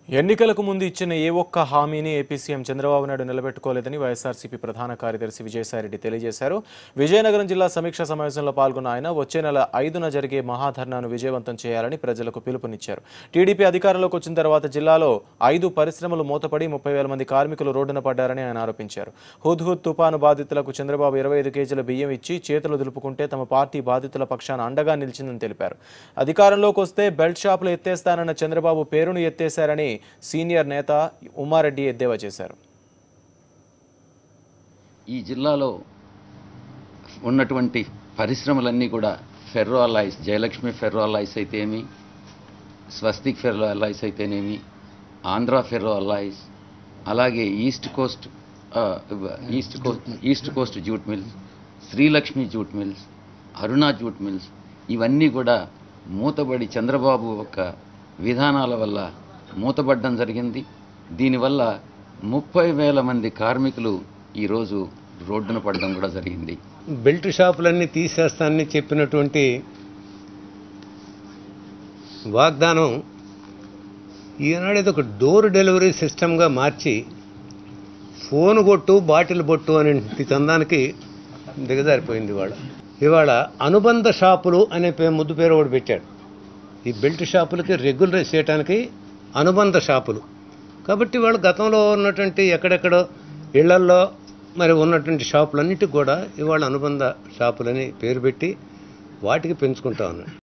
ఎన్నికలకు ముందు ఇచ్చిన ఏ ఒక్క హామీని ఏపీ సీఎం చంద్రబాబు నాయుడు నిలబెట్టుకోలేదని వైఎస్ఆర్సీపీ ప్రధాన కార్యదర్శి విజయసాయిరెడ్డి తెలియజేశారు. విజయనగరం జిల్లా సమీక్ష సమావేశంలో పాల్గొన్న ఆయన వచ్చే నెల 5న జరిగే మహాధర్నాను విజయవంతం చేయాలని ప్రజలకు పిలుపునిచ్చారు. టీడీపీ అధికారంలోకి వచ్చిన తర్వాత జిల్లాలో 5 పరిశ్రమలు మూతపడి 30,000 మంది కార్మికులు రోడ్డున పడ్డారని ఆయన ఆరోపించారు. హుద్హుద్ తుపాను బాధితులకు చంద్రబాబు 25 కేజీల బియ్యం ఇచ్చి చేతులు దులుపుకుంటే తమ పార్టీ బాధితుల పక్షాన అండగా నిలిచిందని తెలిపారు. అధికారంలోకి వస్తే బెల్ట్ షాపులు ఎత్తేస్తానన్న చంద్రబాబు పేరును ఎత్తేశారని సీనియర్ నేత ఉమారెడ్డి ఎద్దేవా చేశారు. ఈ జిల్లాలో ఉన్నటువంటి పరిశ్రమలన్నీ కూడా ferro alloys, Jayalakshmi ferro alloys అయితేనేమి, స్వస్తిక్ ఫెర్రో అలాయ్స్ అయితేనేమి, ఆంధ్ర ఫెర్రో అలాయ్స్, అలాగే east coast jute mills, Srilakshmi jute mills, Aruna jute mills, ఇవన్నీ కూడా మూతబడి చంద్రబాబు యొక్క విధానాల వల్ల మూతబడ్డం జరిగింది. దీనివల్ల 30,000 మంది కార్మికులు ఈరోజు రోడ్డున పడడం కూడా జరిగింది. బెల్ట్ షాపులన్నీ తీసేస్తానని చెప్పినటువంటి వాగ్దానం ఈనాడు ఇది ఒక డోర్ డెలివరీ సిస్టమ్గా మార్చి ఫోన్ కొట్టు బాటిల్ బొట్టు అనే చందానికి దిగజారిపోయింది. ఇవాళ అనుబంధ షాపులు అనే ముద్దు పేరు ఒకటి పెట్టాడు. ఈ బెల్ట్ షాపులకి రెగ్యులరైజ్ చేయడానికి అనుబంధ షాపులు కాబట్టి వాళ్ళు గతంలో ఉన్నటువంటి ఎక్కడెక్కడో ఇళ్లల్లో మరి ఉన్నటువంటి షాపులన్నిటికి కూడా ఇవాళ అనుబంధ షాపులని పేరు పెట్టి వాటికి పెంచుకుంటా ఉన్నారు.